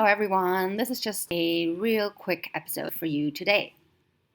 everyone. This is just a real quick episode for you today.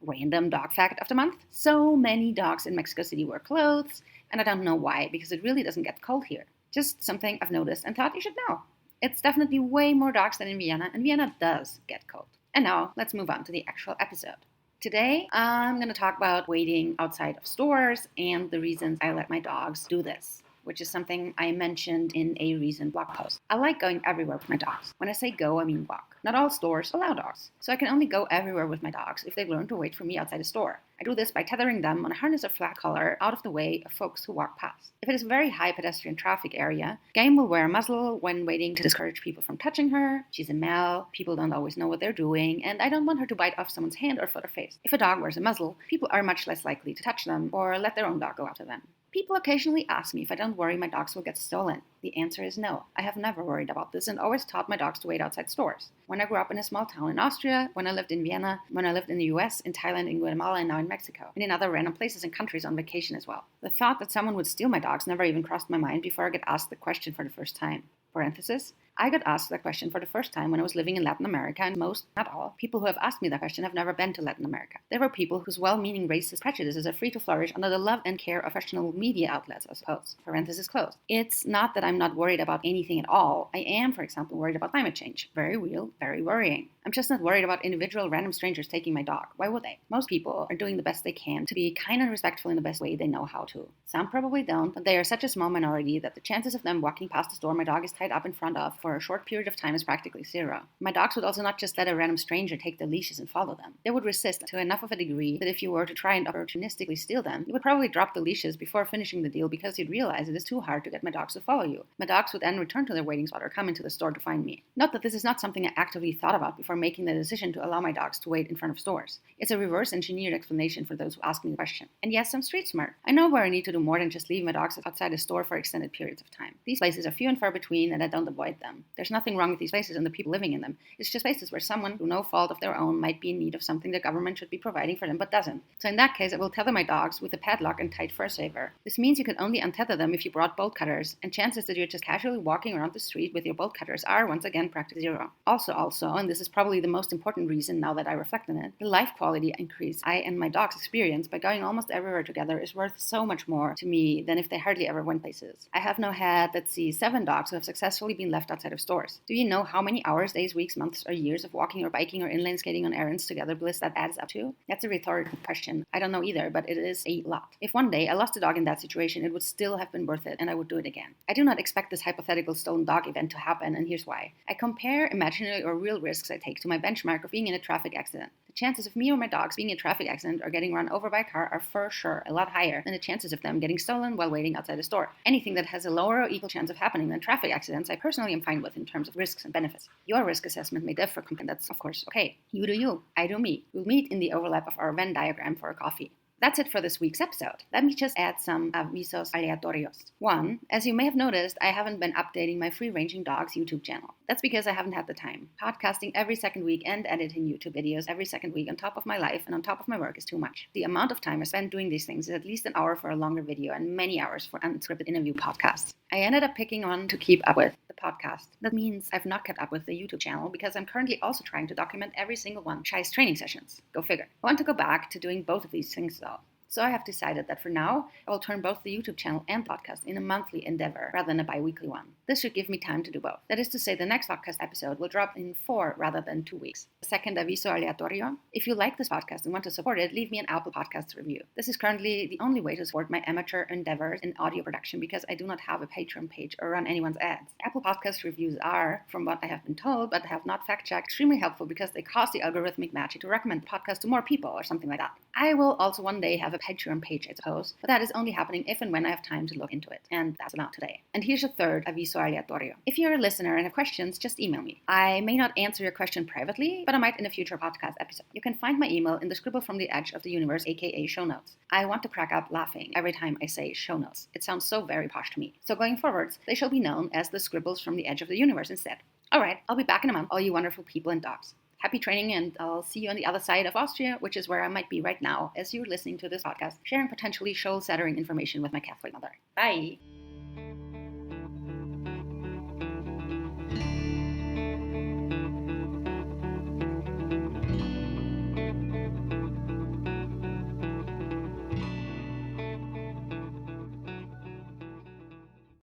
Random dog fact of the month. So many dogs in Mexico City wear clothes, and I don't know why, because it really doesn't get cold here. Just something I've noticed and thought you should know. It's definitely way more dogs than in Vienna, and Vienna does get cold. And now, let's move on to the actual episode. Today, I'm going to talk about waiting outside of stores and the reasons I let my dogs do this, which is something I mentioned in a recent blog post. I like going everywhere with my dogs. When I say go, I mean walk. Not all stores allow dogs, so I can only go everywhere with my dogs if they've learned to wait for me outside a store. I do this by tethering them on a harness or flat collar out of the way of folks who walk past. If it is a very high pedestrian traffic area, Game will wear a muzzle when waiting to discourage people from touching her. She's a male, people don't always know what they're doing, and I don't want her to bite off someone's hand or foot or face. If a dog wears a muzzle, people are much less likely to touch them or let their own dog go after them. People occasionally ask me if I don't worry my dogs will get stolen. The answer is no. I have never worried about this and always taught my dogs to wait outside stores. When I grew up in a small town in Austria, when I lived in Vienna, when I lived in the US, in Thailand, in Guatemala, and now in Mexico, and in other random places and countries on vacation as well. The thought that someone would steal my dogs never even crossed my mind before I got asked the question for the first time. Parenthesis. I got asked that question for the first time when I was living in Latin America, and most, not all, people who have asked me that question have never been to Latin America. There were people whose well-meaning racist prejudices are free to flourish under the love and care of professional media outlets, I suppose. Parenthesis closed. It's not that I'm not worried about anything at all. I am, for example, worried about climate change. Very real, very worrying. I'm just not worried about individual random strangers taking my dog. Why would they? Most people are doing the best they can to be kind and respectful in the best way they know how to. Some probably don't, but they are such a small minority that the chances of them walking past the store my dog is tied up in front of for a short period of time is practically zero. My dogs would also not just let a random stranger take their leashes and follow them. They would resist to enough of a degree that if you were to try and opportunistically steal them, you would probably drop the leashes before finishing the deal because you'd realize it is too hard to get my dogs to follow you. My dogs would then return to their waiting spot or come into the store to find me. Note that this is not something I actively thought about before making the decision to allow my dogs to wait in front of stores. It's a reverse engineered explanation for those who ask me the question. And yes, I'm street smart. I know where I need to do more than just leave my dogs outside a store for extended periods of time. These places are few and far between, and I don't avoid them. There's nothing wrong with these places and the people living in them. It's just places where someone, through no fault of their own, might be in need of something the government should be providing for them but doesn't. So in that case, I will tether my dogs with a padlock and tight fur saver. This means you can only untether them if you brought bolt cutters, and chances that you're just casually walking around the street with your bolt cutters are once again practically zero. Also, and this is probably the most important reason now that I reflect on it, the life quality increase I and my dogs experience by going almost everywhere together is worth so much more to me than if they hardly ever went places. I have now had, 7 dogs who have successfully been left outside of stores. Do you know how many hours, days, weeks, months, or years of walking or biking or inline skating on errands together bliss that adds up to? That's a rhetorical question. I don't know either, but it is a lot. If one day I lost a dog in that situation, it would still have been worth it, and I would do it again. I do not expect this hypothetical stolen dog event to happen, and here's why. I compare imaginary or real risks I take to my benchmark of being in a traffic accident. The chances of me or my dogs being in a traffic accident or getting run over by a car are for sure a lot higher than the chances of them getting stolen while waiting outside a store. Anything that has a lower or equal chance of happening than traffic accidents, I personally am fine with in terms of risks and benefits. Your risk assessment may differ, and that's of course okay. You do you, I do me. We'll meet in the overlap of our Venn diagram for a coffee. That's it for this week's episode. Let me just add some avisos aleatorios. 1. As you may have noticed, I haven't been updating my free-ranging dogs YouTube channel. That's because I haven't had the time. Podcasting every second week and editing YouTube videos every second week on top of my life and on top of my work is too much. The amount of time I spend doing these things is at least an hour for a longer video and many hours for unscripted interview podcasts. I ended up picking one to keep up with, the podcast. That means I've not kept up with the YouTube channel because I'm currently also trying to document every single one of Shai's training sessions. Go figure. I want to go back to doing both of these things though. So I have decided that for now, I will turn both the YouTube channel and podcast in a monthly endeavor rather than a bi-weekly one. This should give me time to do both. That is to say, the next podcast episode will drop in 4 rather than 2 weeks. Second aviso aleatorio. If you like this podcast and want to support it, leave me an Apple Podcasts review. This is currently the only way to support my amateur endeavors in audio production because I do not have a Patreon page or run anyone's ads. Apple Podcast reviews are, from what I have been told, but have not fact-checked, extremely helpful because they cause the algorithmic magic to recommend podcasts to more people or something like that. I will also one day have a Patreon page, I suppose, but that is only happening if and when I have time to look into it, and that's about today. And here's a third aviso aleatorio. If you're a listener and have questions, just email me. I may not answer your question privately, but I might in a future podcast episode. You can find my email in the scribble from the edge of the universe, aka show notes. I want to crack up laughing every time I say show notes. It sounds so very posh to me. So going forwards, they shall be known as the scribbles from the edge of the universe instead. Alright, I'll be back in a month, all you wonderful people and dogs. Happy training, and I'll see you on the other side of Austria, which is where I might be right now as you're listening to this podcast, sharing potentially soul-shattering information with my Catholic mother. Bye!